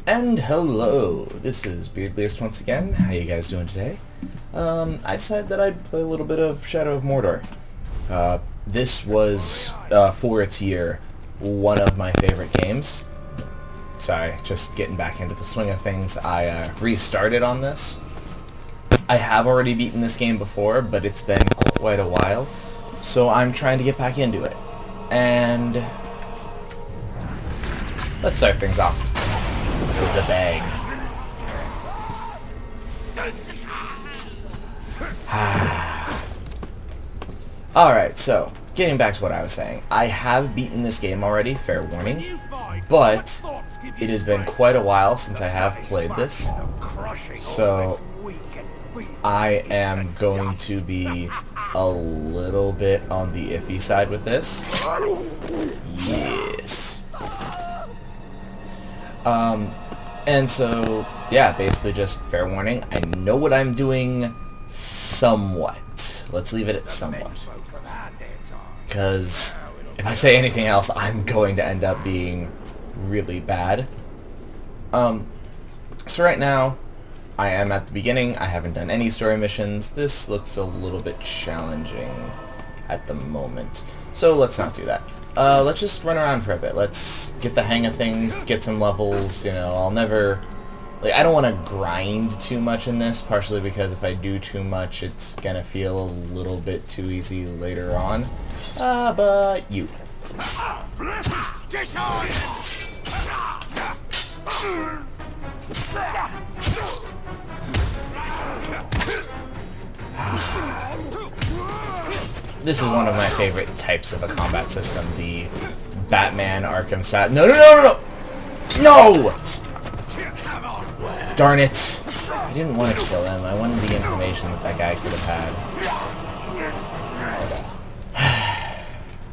And hello, this is Beardliest once again. How you guys doing today? I decided that I'd play a little bit of Shadow of Mordor. This was, for its year, one of my favorite games. Sorry, just getting back into the swing of things. I restarted on this. I have already beaten this game before, but it's been quite a while, so I'm trying to get back into it. And let's start things off with a bang. Alright, so, getting back to what I was saying. I have beaten this game already, fair warning, but it has been quite a while since I have played this, so I am going to be a little bit on the iffy side with this. Yes. And so, yeah, basically just fair warning. I know what I'm doing somewhat. Let's leave it at somewhat. Because if I say anything else, I'm going to end up being really bad. So right now, I am at the beginning. I haven't done any story missions. This looks a little bit challenging at the moment. So let's not do that. Let's just run around for a bit. Let's get the hang of things, get some levels, you know. I'll never... Like, I don't want to grind too much in this, partially because if I do too much, it's gonna feel a little bit too easy later on. But you. This is one of my favorite types of a combat system, the Batman Arkham style. No, no, no, no, no! No! Darn it. I didn't want to kill him. I wanted the information that that guy could have had.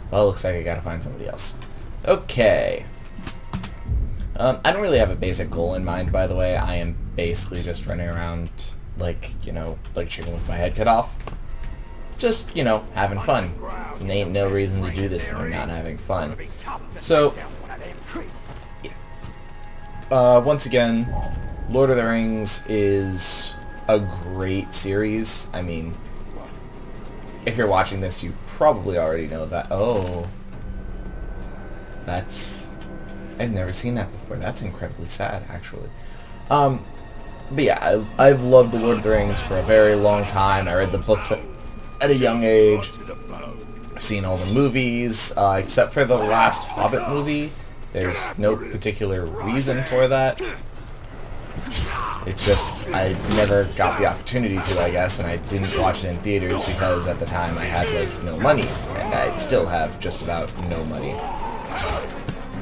Well, it looks like I gotta find somebody else. Okay. I don't really have a basic goal in mind, by the way. I am basically just running around like, you know, like chicken with my head cut off. Just, you know, having fun. There ain't no reason to do this when you're not having fun. So, once again, Lord of the Rings is a great series. I mean, if you're watching this, you probably already know that. Oh, that's... I've never seen that before. That's incredibly sad, actually. But yeah, I've loved the Lord of the Rings for a very long time. I read the books at a young age. I've seen all the movies, except for the last Hobbit movie. There's no particular reason for that. It's just, I never got the opportunity to, I guess, and I didn't watch it in theaters because at the time I had, like, no money. And I still have just about no money.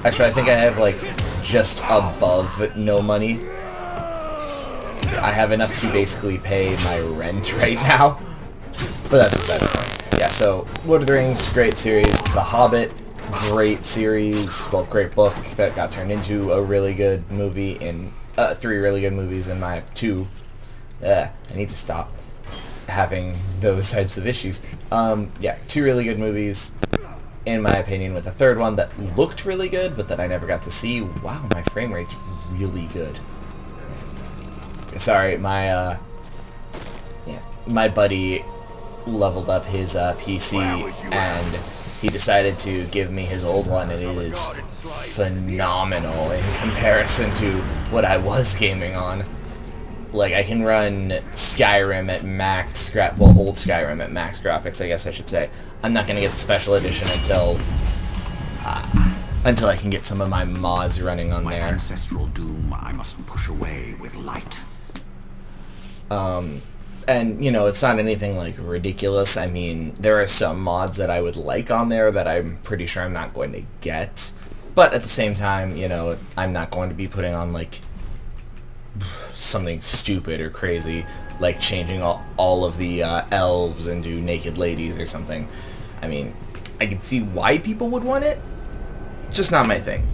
Actually, I think I have, like, just above no money. I have enough to basically pay my rent right now. But that's beside the point. Yeah, so, Lord of the Rings, great series. The Hobbit, great series. Well, great book that got turned into a really good movie in... 3 really good movies in my... 2. I need to stop having those types of issues. Yeah, 2 really good movies, in my opinion, with a 3rd one that looked really good, but that I never got to see. Wow, my frame rate's really good. Sorry, my, yeah, my buddy leveled up his, PC, and he decided to give me his old one, and it is phenomenal in comparison to what I was gaming on. Like, I can run Skyrim at max old Skyrim at max graphics, I guess I should say. I'm not gonna get the special edition until I can get some of my mods running on there. My ancestral doom I mustn't push away with light. And, you know, it's not anything, like, ridiculous. I mean, there are some mods that I would like on there that I'm pretty sure I'm not going to get. But at the same time, you know, I'm not going to be putting on, like, something stupid or crazy, like changing all of the elves into naked ladies or something. I mean, I can see why people would want it, just not my thing.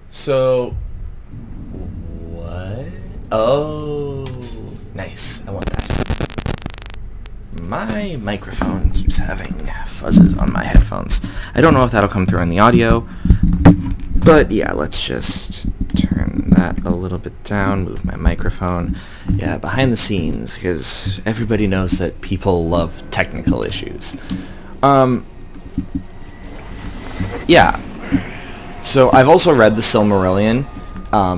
So, what? Oh, nice. I want that. My microphone keeps having fuzzes on my headphones. I don't know if that'll come through in the audio, but yeah, let's just turn turn that a little bit down, move my microphone. Yeah, behind the scenes, because everybody knows that people love technical issues. Yeah. So I've also read The Silmarillion,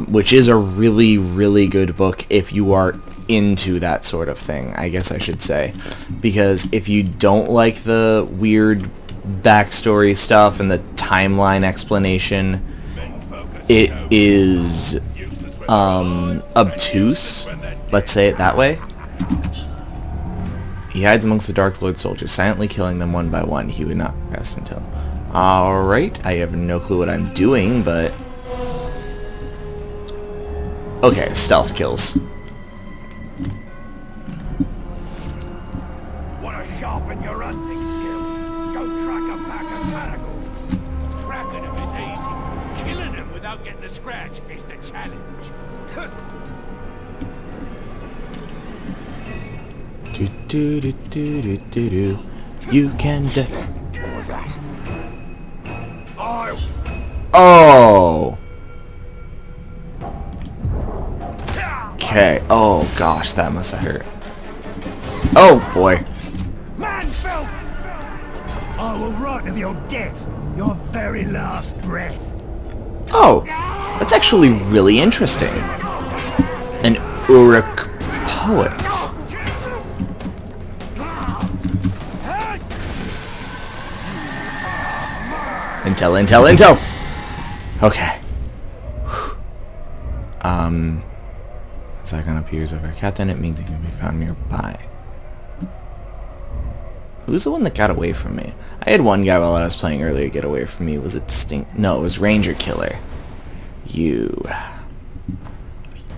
which is a really, really good book if you are into that sort of thing, I guess I should say. Because if you don't like the weird backstory stuff and the timeline explanation, it is obtuse, let's say it that way. He hides amongst the Dark Lord soldiers, silently killing them one by one. He would not rest until... Alright, I have no clue what I'm doing, but... Okay, stealth kills. Want to sharpen your hunting skills? Go track a pack of caragors. Tracking them is easy. Killing them without getting a scratch is the challenge. Do do do do do do do. You can Oh! Okay. Oh gosh, that must have hurt. Oh boy. Man filth! I will write of your death, your very last breath. Oh, that's actually really interesting. An Uruk poet. Intel, intel, intel! Okay. As icon appears over a captain, it means he can be found nearby. Who's the one that got away from me? I had one guy while I was playing earlier get away from me. Was it Stink? No, it was Ranger Killer. You.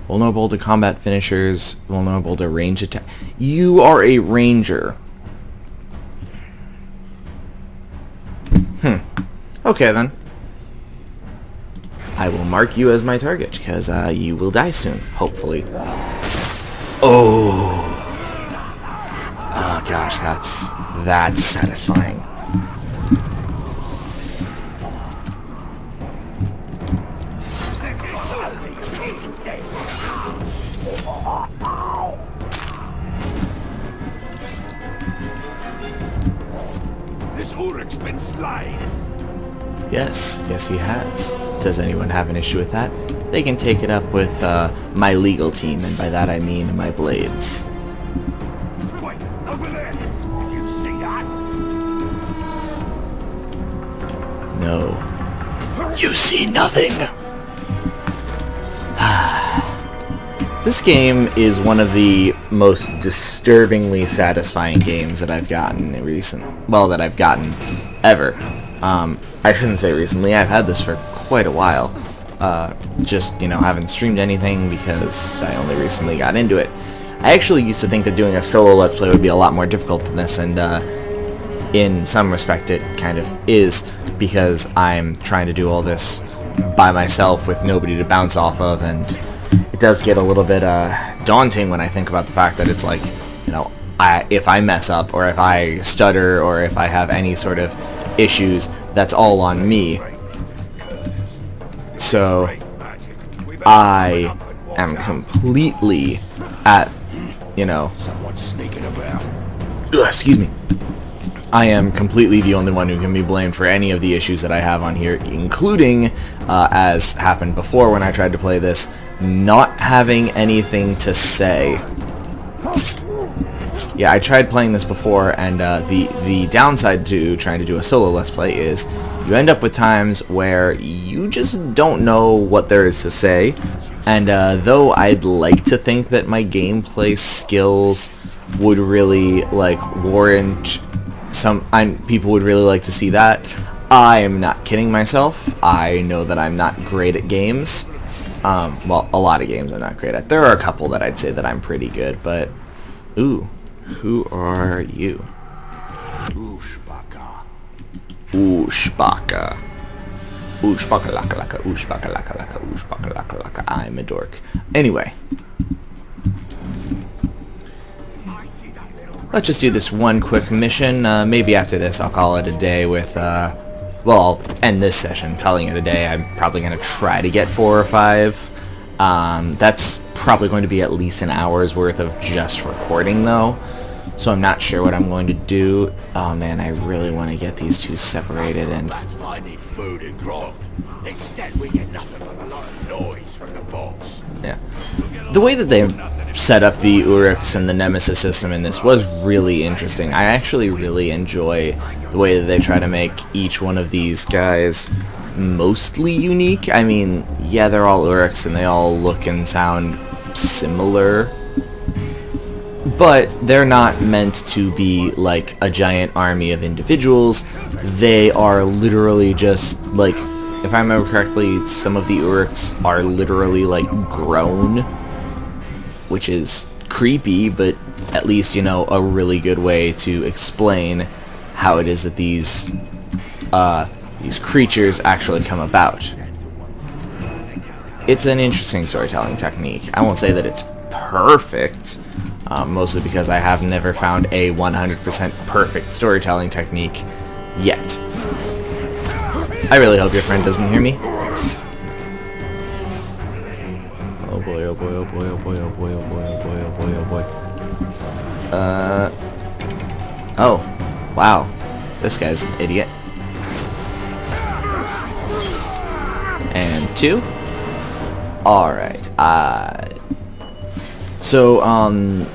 Vulnerable to combat finishers. Vulnerable to range attack. You are a ranger. Okay then. I will mark you as my target, because you will die soon, hopefully. Oh! Oh gosh, that's satisfying. This Uruk's been slain. Yes, yes he has. Does anyone have an issue with that? They can take it up with my legal team, and by that I mean my blades. Wait, over there. Did you see that? No. You see nothing! This game is one of the most disturbingly satisfying games that I've gotten that I've gotten ever. I shouldn't say recently, I've had this for quite a while. Just, you know, haven't streamed anything because I only recently got into it. I actually used to think that doing a solo Let's Play would be a lot more difficult than this, and in some respect it kind of is, because I'm trying to do all this by myself with nobody to bounce off of, and it does get a little bit daunting when I think about the fact that it's like, you know, if I mess up, or if I stutter, or if I have any sort of issues, that's all on me. So I am completely at, you know, excuse me. I am completely the only one who can be blamed for any of the issues that I have on here, including, as happened before when I tried to play this, not having anything to say. Yeah, I tried playing this before, and the downside to trying to do a solo Let's Play is you end up with times where you just don't know what there is to say, and though I'd like to think that my gameplay skills would really, like, warrant people would really like to see that, I'm not kidding myself. I know that I'm not great at games. Well, a lot of games I'm not great at. There are a couple that I'd say that I'm pretty good, but... Ooh. Who are you? Ushbaka. Ushbaka. Ushbaka laka laka, ushbaka laka laka, ushbaka laka laka. I'm a dork. Anyway. Let's just do this one quick mission. Maybe after this I'll call it a day with, well, I'll end this session calling it a day. I'm probably going to try to get 4 or 5 That's probably going to be at least an hour's worth of just recording, though. So I'm not sure what I'm going to do. Oh man, I really want to get these two separated and... I need food and grog. Instead, we get nothing but a lot of noise from the boss. Yeah. The way that they set up the Uruks and the Nemesis system in this was really interesting. I actually really enjoy the way that they try to make each one of these guys mostly unique. I mean, yeah, they're all Uruks and they all look and sound similar, but they're not meant to be like a giant army of individuals. They are literally just like, if I remember correctly, some of the Uruks are literally like grown, which is creepy, but at least, you know, a really good way to explain how it is that these creatures actually come about. It's an interesting storytelling technique. I won't say that it's perfect, mostly because I have never found a 100% perfect storytelling technique yet. I really hope your friend doesn't hear me. Oh boy, oh boy, oh boy, oh boy, oh boy, oh boy, oh boy, oh boy, oh boy. Oh, wow. This guy's an idiot. And two. Alright, so,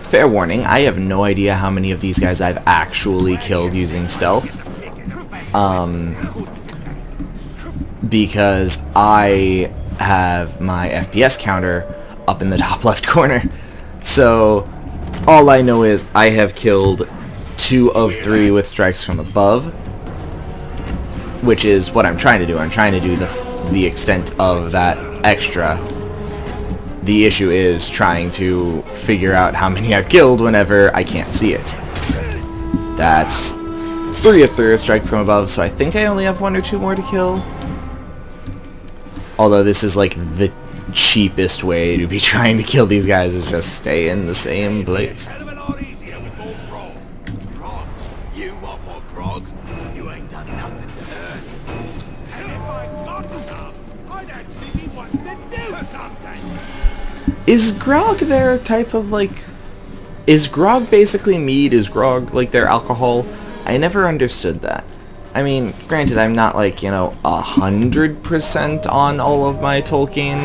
fair warning, I have no idea how many of these guys I've actually killed using stealth. Because I have my FPS counter up in the top left corner. So, all I know is I have killed 2 of 3 with strikes from above, which is what I'm trying to do. I'm trying to do the extent of that extra. The issue is trying to figure out how many I've killed whenever I can't see it. That's 3 of 3 with strike from above, so I think I only have 1 or 2 more to kill. Although this is like the cheapest way to be trying to kill these guys, is just stay in the same place. You want more grog? You ain't done nothing to earn. And if I got enough, I'd actually be wanting to do something. Is grog their type of like... Is grog basically mead? Is grog like their alcohol? I never understood that. I mean, granted, I'm not like, you know, 100% on all of my Tolkien,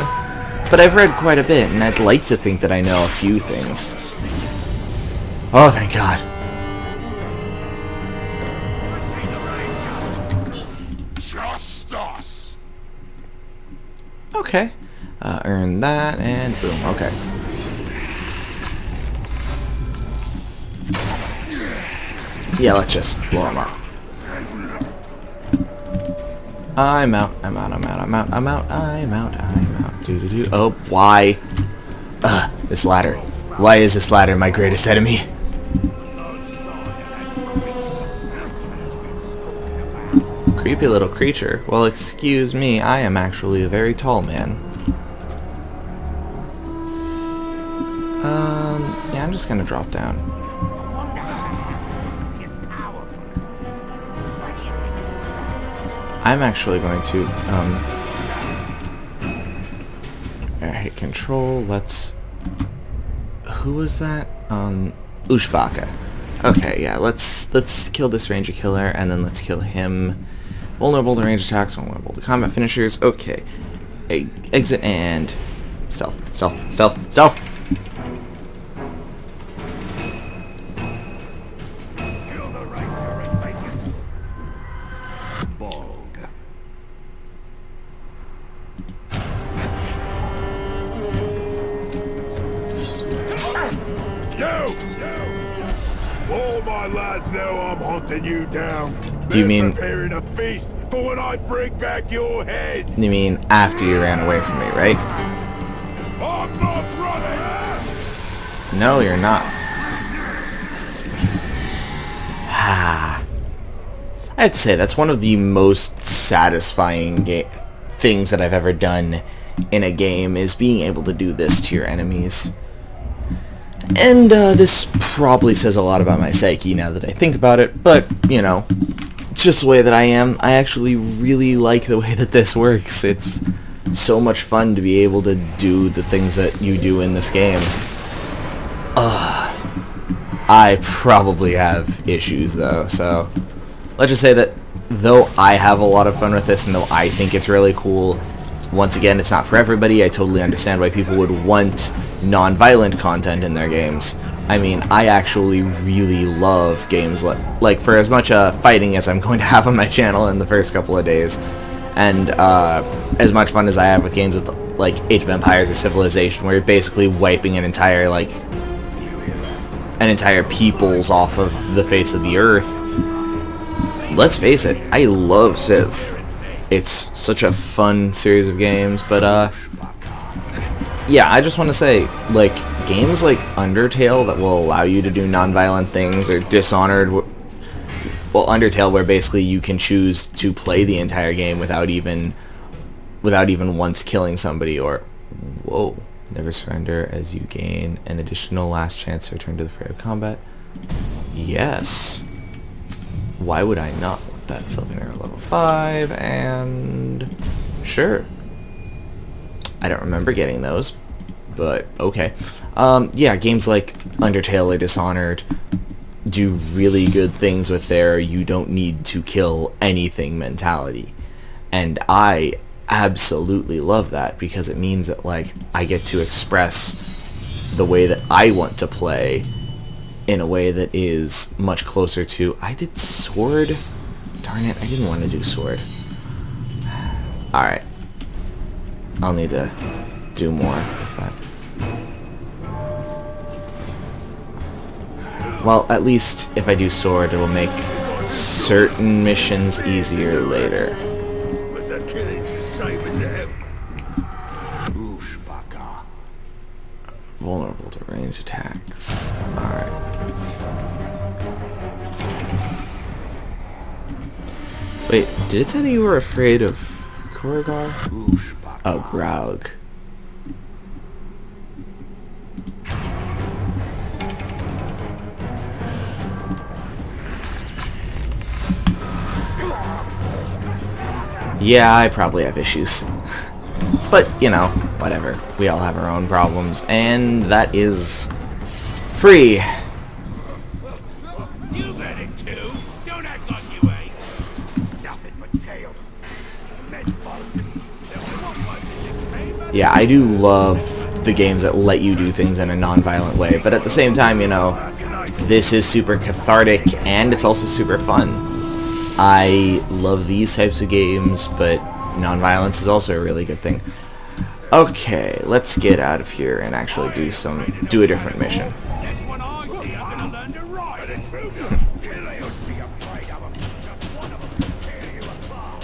but I've read quite a bit, and I'd like to think that I know a few things. Oh, thank God. Just us. Okay. Earn that, and boom, okay. Yeah, let's just blow him up. I'm out, I'm out, I'm out, I'm out, I'm out, I'm out, I'm out. Doo-doo-doo. Oh, why? This ladder. Why is this ladder my greatest enemy? Creepy little creature. Well, excuse me, I am actually a very tall man. Yeah, I'm just gonna drop down. I'm actually going to, hit control, let's, who was that? Ushbaka. Okay, yeah, let's kill this ranger killer, and then let's kill him. Vulnerable to range attacks, vulnerable to combat finishers, okay. Exit and stealth, stealth, stealth, stealth! All my lads know I'm hunting you down. Do you mean... preparing a feast for when I bring back your head? You mean after you ran away from me, right? I'm not running! No, you're not. I have to say, that's one of the most satisfying things that I've ever done in a game, is being able to do this to your enemies. And this probably says a lot about my psyche now that I think about it, but, you know, it's just the way that I am. I actually really like the way that this works. It's so much fun to be able to do the things that you do in this game. I probably have issues though, so let's just say that though I have a lot of fun with this and though I think it's really cool, once again, it's not for everybody. I totally understand why people would want non-violent content in their games. I mean, I actually really love games like for as much fighting as I'm going to have on my channel in the first couple of days, and as much fun as I have with games with like Age of Empires or Civilization, where you're basically wiping an entire peoples off of the face of the earth. Let's face it, I love Civ. It's such a fun series of games, but yeah, I just want to say, like, games like Undertale that will allow you to do non-violent things, or Dishonored, well, Undertale where basically you can choose to play the entire game without even once killing somebody, or, whoa, never surrender as you gain an additional last chance to return to the fray of combat. Yes. Why would I not want that? Sylvan Arrow level 5, and sure. I don't remember getting those, but okay. Yeah, games like Undertale or Dishonored do really good things with their you don't need to kill anything mentality. And I absolutely love that, because it means that, like, I get to express the way that I want to play in a way that is much closer to... I did sword? Darn it, I didn't want to do sword. Alright. I'll need to do more with that. Well, at least if I do sword, it will make certain missions easier later. But the killing's the same as him. Vulnerable to range attacks. Alright. Wait, did it say that you were afraid of Koragar? Oh, Graug. Yeah, I probably have issues. But, you know, whatever. We all have our own problems, and that is free. You bet it too. Don't act like you ain't. Nothing but tails. Men both. Yeah, I do love the games that let you do things in a non-violent way, but at the same time, you know, this is super cathartic, and it's also super fun. I love these types of games, but non-violence is also a really good thing. Okay, let's get out of here and actually do a different mission.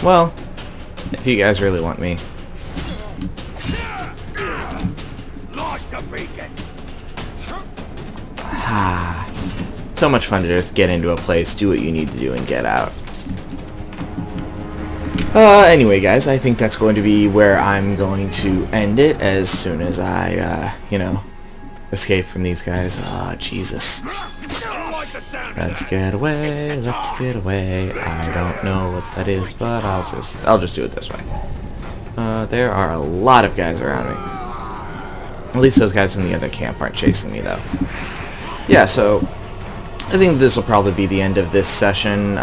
Well, if you guys really want me. So much fun to just get into a place, do what you need to do, and get out. Anyway, guys, I think that's going to be where I'm going to end it as soon as I, you know, escape from these guys. Ah, Jesus. Let's get away, let's get away. I don't know what that is, but I'll just do it this way. There are a lot of guys around me. At least those guys from the other camp aren't chasing me, though. Yeah, so I think this will probably be the end of this session.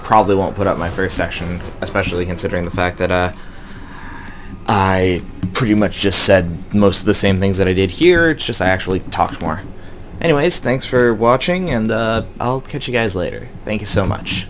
Probably won't put up my first section, especially considering the fact that I pretty much just said most of the same things that I did here. It's just I actually talked more. Anyways, thanks for watching, and I'll catch you guys later. Thank you so much.